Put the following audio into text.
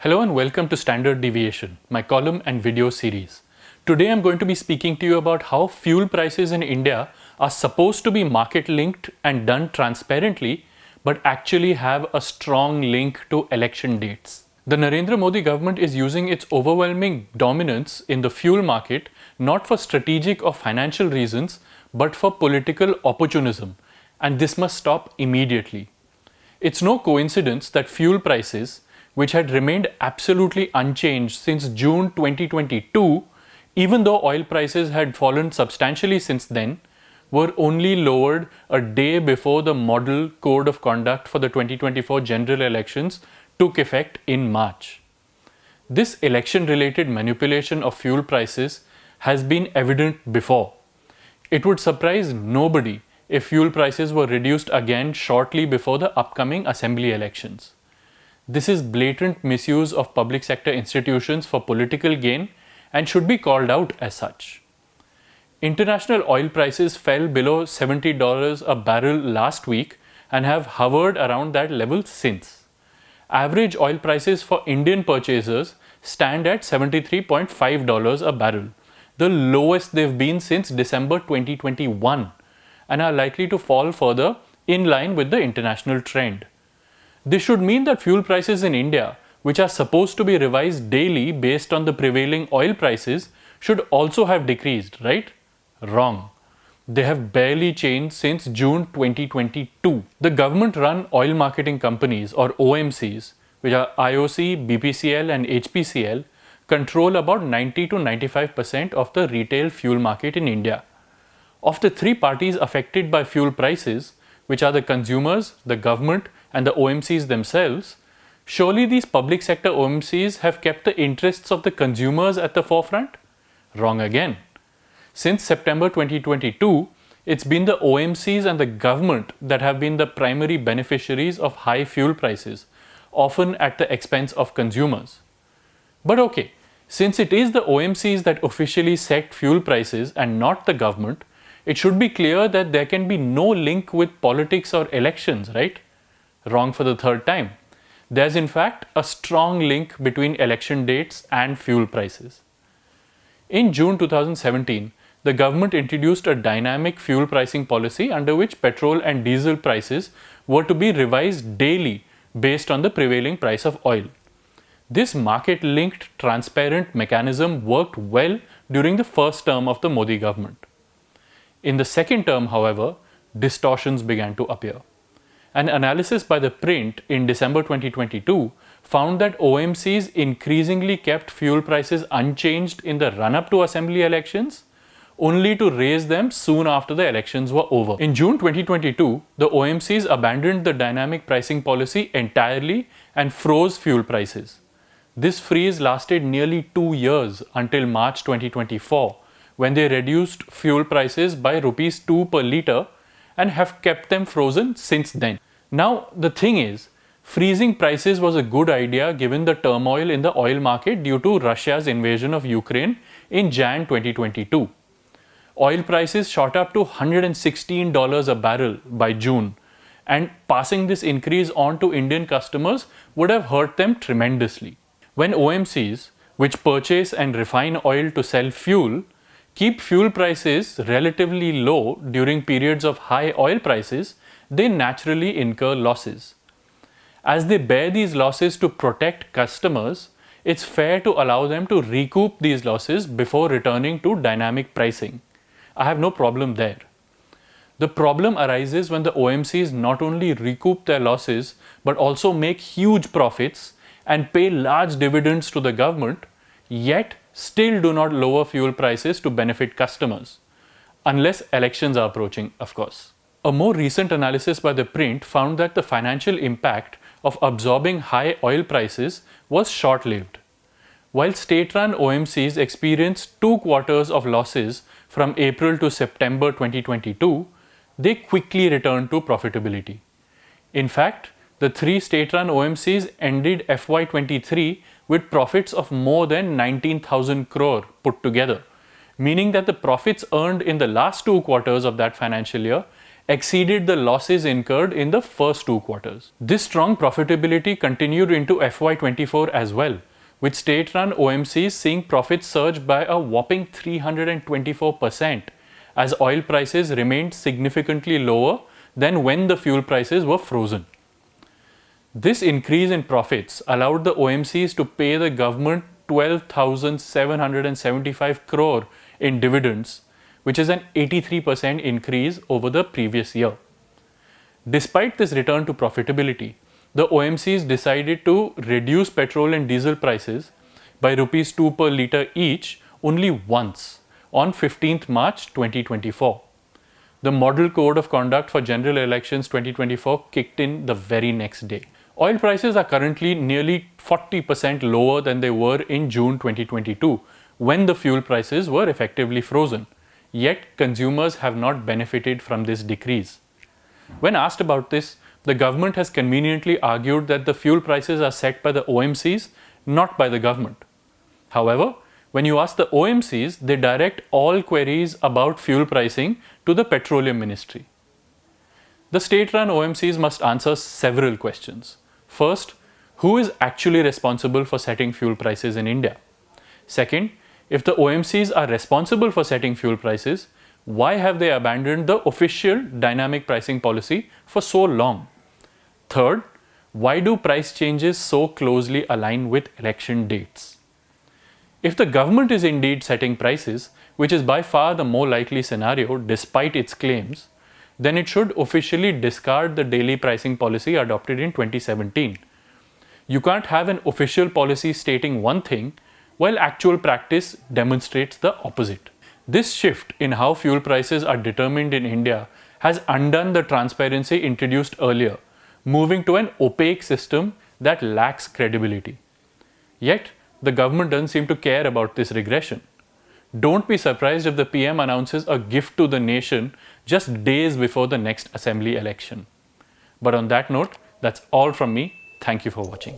Hello and welcome to Standard Deviation, my column and video series. Today I'm going to be speaking to you about how fuel prices in India are supposed to be market linked and done transparently, but actually have a strong link to election dates. The Narendra Modi government is using its overwhelming dominance in the fuel market not for strategic or financial reasons, but for political opportunism, and this must stop immediately. It's no coincidence that fuel prices, which had remained absolutely unchanged since June 2022, even though oil prices had fallen substantially since then, were only lowered a day before the model code of conduct for the 2024 general elections took effect in March. This election-related manipulation of fuel prices has been evident before. It would surprise nobody if fuel prices were reduced again shortly before the upcoming assembly elections. This is blatant misuse of public sector institutions for political gain and should be called out as such. International oil prices fell below $70 a barrel last week and have hovered around that level since. Average oil prices for Indian purchasers stand at $73.5 a barrel, the lowest they've been since December 2021, and are likely to fall further in line with the international trend. This should mean that fuel prices in India, which are supposed to be revised daily based on the prevailing oil prices, should also have decreased, right? Wrong. They have barely changed since June 2022. The government-run oil marketing companies, or OMCs, which are IOC, BPCL and HPCL, control about 90 to 95% of the retail fuel market in India. Of the three parties affected by fuel prices, which are the consumers, the government and the OMCs themselves, surely these public sector OMCs have kept the interests of the consumers at the forefront? Wrong again. Since September 2022, it's been the OMCs and the government that have been the primary beneficiaries of high fuel prices, often at the expense of consumers. But okay, since it is the OMCs that officially set fuel prices and not the government, it should be clear that there can be no link with politics or elections, right? Wrong for the third time. There's in fact a strong link between election dates and fuel prices. In June 2017, the government introduced a dynamic fuel pricing policy under which petrol and diesel prices were to be revised daily based on the prevailing price of oil. This market-linked, transparent mechanism worked well during the first term of the Modi government. In the second term, however, distortions began to appear. An analysis by ThePrint in December 2022 found that OMCs increasingly kept fuel prices unchanged in the run-up to assembly elections, only to raise them soon after the elections were over. In June 2022, the OMCs abandoned the dynamic pricing policy entirely and froze fuel prices. This freeze lasted nearly 2 years until March 2024, when they reduced fuel prices by Rs 2 per litre and have kept them frozen since then. Now, the thing is, freezing prices was a good idea given the turmoil in the oil market due to Russia's invasion of Ukraine in Jan 2022. Oil prices shot up to $116 a barrel by June, and passing this increase on to Indian customers would have hurt them tremendously. When OMCs, which purchase and refine oil to sell fuel, keep fuel prices relatively low during periods of high oil prices, they naturally incur losses. As they bear these losses to protect customers, it's fair to allow them to recoup these losses before returning to dynamic pricing. I have no problem there. The problem arises when the OMCs not only recoup their losses but also make huge profits and pay large dividends to the government, yet still do not lower fuel prices to benefit customers. Unless elections are approaching, of course. A more recent analysis by ThePrint found that the financial impact of absorbing high oil prices was short-lived. While state-run OMCs experienced 2 quarters of losses from April to September 2022, they quickly returned to profitability. In fact, the 3 state-run OMCs ended FY23 with profits of more than 19,000 crore put together, meaning that the profits earned in the last 2 quarters of that financial year exceeded the losses incurred in the first 2 quarters. This strong profitability continued into FY24 as well, with state-run OMCs seeing profits surge by a whopping 324% as oil prices remained significantly lower than when the fuel prices were frozen. This increase in profits allowed the OMCs to pay the government 12,775 crore in dividends, which is an 83% increase over the previous year. Despite this return to profitability, the OMCs decided to reduce petrol and diesel prices by Rs 2 per litre each only once on 15th March 2024. The Model Code of Conduct for General Elections 2024 kicked in the very next day. Oil prices are currently nearly 40% lower than they were in June 2022, when the fuel prices were effectively frozen. Yet, consumers have not benefited from this decrease. When asked about this, the government has conveniently argued that the fuel prices are set by the OMCs, not by the government. However, when you ask the OMCs, they direct all queries about fuel pricing to the Petroleum Ministry. The state-run OMCs must answer several questions. First, who is actually responsible for setting fuel prices in India? Second, if the OMCs are responsible for setting fuel prices, why have they abandoned the official dynamic pricing policy for so long? Third, why do price changes so closely align with election dates? If the government is indeed setting prices, which is by far the more likely scenario despite its claims, then it should officially discard the daily pricing policy adopted in 2017. You can't have an official policy stating one thing while actual practice demonstrates the opposite. This shift in how fuel prices are determined in India has undone the transparency introduced earlier, moving to an opaque system that lacks credibility. Yet, the government doesn't seem to care about this regression. Don't be surprised if the PM announces a gift to the nation just days before the next assembly election. But on that note, that's all from me. Thank you for watching.